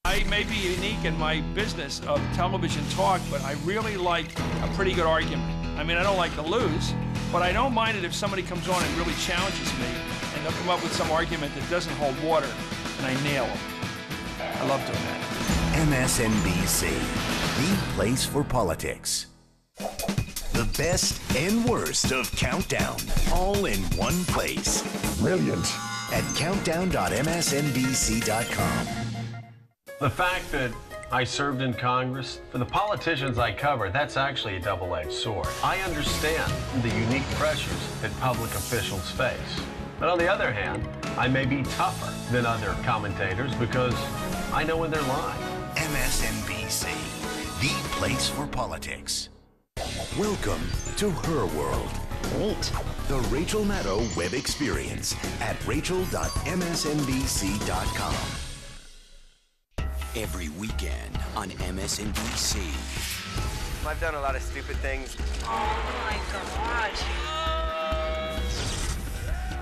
I may be unique in my business of television talk, but I really like a pretty good argument. I mean, I don't like to lose, but I don't mind it if somebody comes on and really challenges me, and they'll come up with some argument that doesn't hold water, and I nail them. I love doing that. MSNBC, the place for politics. The best and worst of Countdown, all in one place. Brilliant. At countdown.msnbc.com. The fact that I served in Congress, for the politicians I cover, that's actually a double-edged sword. I understand the unique pressures that public officials face. But on the other hand, I may be tougher than other commentators because I know when they're lying. MSNBC, the place for politics. Welcome to her world. Neat. The Rachel Maddow web experience at rachel.msnbc.com. Every weekend on MSNBC. I've done a lot of stupid things. Oh my God.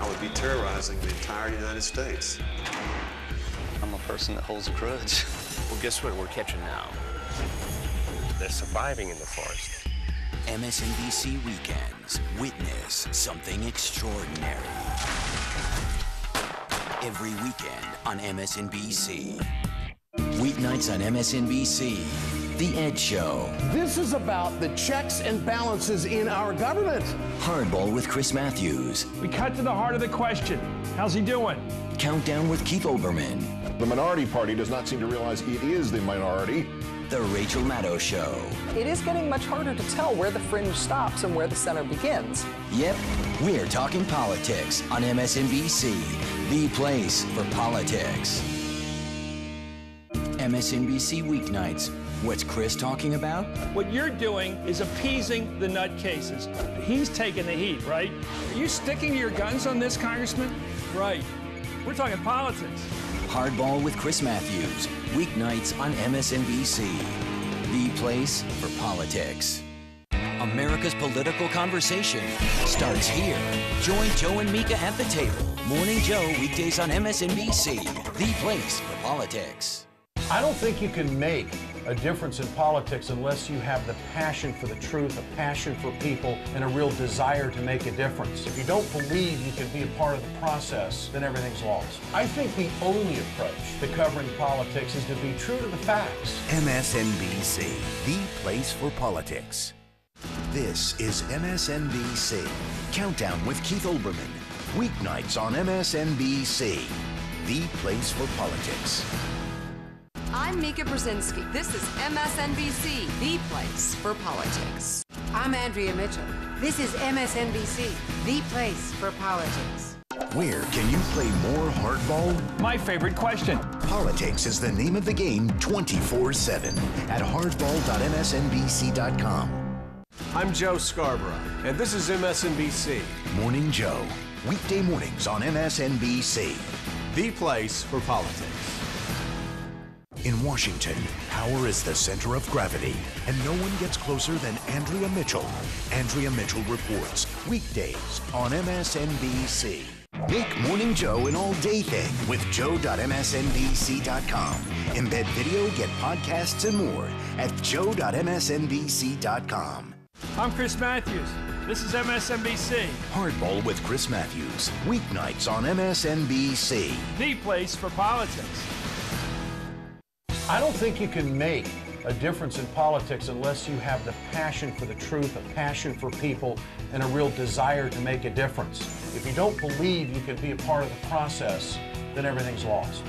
I would be terrorizing the entire United States. I'm a person that holds a grudge. Well, guess what we're catching now? They're surviving in the forest. MSNBC Weekends. Witness something extraordinary. Every weekend on MSNBC. Weeknights on MSNBC. The Ed Show. This is about the checks and balances in our government. Hardball with Chris Matthews. We cut to the heart of the question. How's he doing? Countdown with Keith Olbermann. The minority party does not seem to realize it is the minority. The Rachel Maddow Show. It is getting much harder to tell where the fringe stops and where the center begins. Yep, we're talking politics on MSNBC, the place for politics. MSNBC Weeknights. What's Chris talking about? What you're doing is appeasing the nutcases. He's taking the heat, right? Are you sticking to your guns on this, Congressman? Right. We're talking politics. Hardball with Chris Matthews. Weeknights on MSNBC. The place for politics. America's political conversation starts here. Join Joe and Mika at the table. Morning Joe, weekdays on MSNBC. The place for politics. I don't think you can make a difference in politics unless you have the passion for the truth, a passion for people, and a real desire to make a difference. If you don't believe you can be a part of the process, then everything's lost. I think the only approach to covering politics is to be true to the facts. MSNBC, the place for politics. This is MSNBC. Countdown with Keith Olbermann. Weeknights on MSNBC, the place for politics. I'm Mika Brzezinski. This is MSNBC, the place for politics. I'm Andrea Mitchell. This is MSNBC, the place for politics. Where can you play more hardball? My favorite question. Politics is the name of the game 24/7 at hardball.msnbc.com. I'm Joe Scarborough, and this is MSNBC. Morning Joe. Weekday mornings on MSNBC. The place for politics. In Washington, power is the center of gravity, and no one gets closer than Andrea Mitchell. Andrea Mitchell reports weekdays on MSNBC. Make Morning Joe an all-day thing with joe.msnbc.com. Embed video, get podcasts, and more at joe.msnbc.com. I'm Chris Matthews. This is MSNBC. Hardball with Chris Matthews. Weeknights on MSNBC. The place for politics. I don't think you can make a difference in politics unless you have the passion for the truth, a passion for people, and a real desire to make a difference. If you don't believe you can be a part of the process, then everything's lost.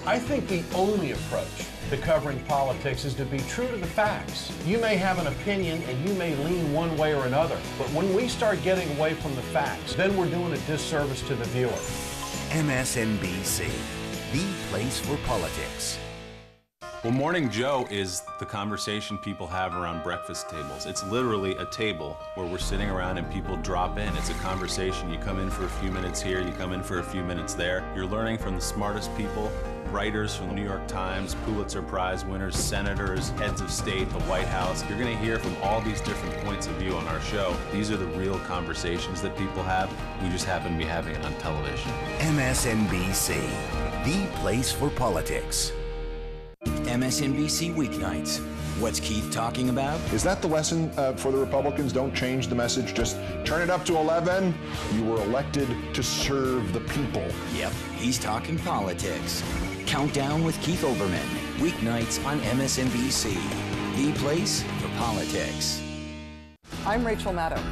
I think the only approach to covering politics is to be true to the facts. You may have an opinion and you may lean one way or another, but when we start getting away from the facts, then we're doing a disservice to the viewer. MSNBC, the place for politics. Well, Morning Joe is the conversation people have around breakfast tables. It's literally a table where we're sitting around and people drop in. It's a conversation. You come in for a few minutes here, you come in for a few minutes there. You're learning from the smartest people, writers from the New York Times, Pulitzer Prize winners, senators, heads of state, the White House. You're going to hear from all these different points of view on our show. These are the real conversations that people have. We just happen to be having it on television. MSNBC, the place for politics. MSNBC weeknights. What's Keith talking about? Is that the lesson for the Republicans? Don't change the message, just turn it up to 11. You were elected to serve the people. Yep, he's talking politics. Countdown with Keith Olbermann, weeknights on MSNBC, the place for politics. I'm Rachel Maddow.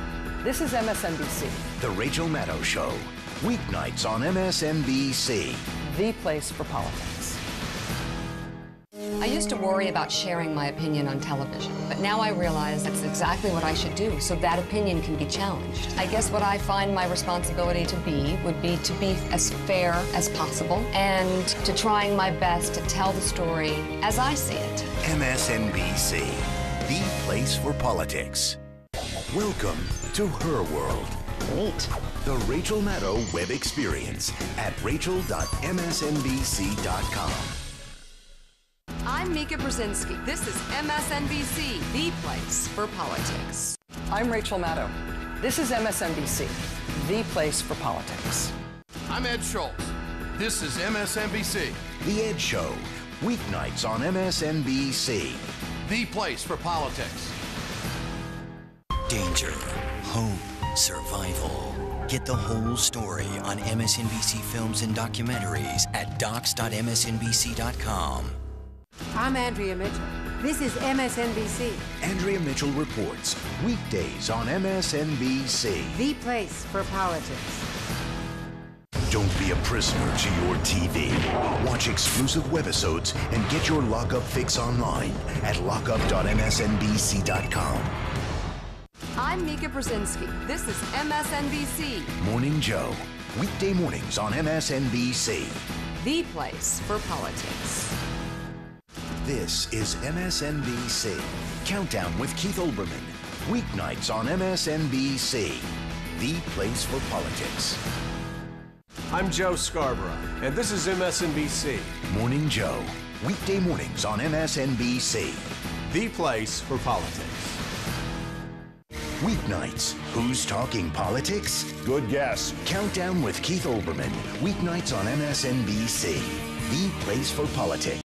This is MSNBC. The Rachel Maddow Show, weeknights on MSNBC. The place for politics. I used to worry about sharing my opinion on television, but now I realize that's exactly what I should do so that opinion can be challenged. I guess what I find my responsibility to be would be to be as fair as possible and to trying my best to tell the story as I see it. MSNBC, the place for politics. Welcome to her world. Neat. The Rachel Maddow web experience at rachel.msnbc.com. I'm Mika Brzezinski. This is MSNBC, the place for politics. I'm Rachel Maddow. This is MSNBC, the place for politics. I'm Ed Schultz. This is MSNBC. The Ed Show, weeknights on MSNBC. The place for politics. Danger, hope, survival. Get the whole story on MSNBC films and documentaries at docs.msnbc.com. I'm Andrea Mitchell. This is MSNBC. Andrea Mitchell reports, weekdays on MSNBC. The place for politics. Don't be a prisoner to your TV. Watch exclusive webisodes and get your lockup fix online at lockup.msnbc.com. I'm Mika Brzezinski. This is MSNBC. Morning Joe, weekday mornings on MSNBC. The place for politics. This is MSNBC. Countdown with Keith Olbermann. Weeknights on MSNBC. The place for politics. I'm Joe Scarborough, and this is MSNBC. Morning Joe. Weekday mornings on MSNBC. The place for politics. Weeknights. Who's talking politics? Good guess. Countdown with Keith Olbermann. Weeknights on MSNBC. The place for politics.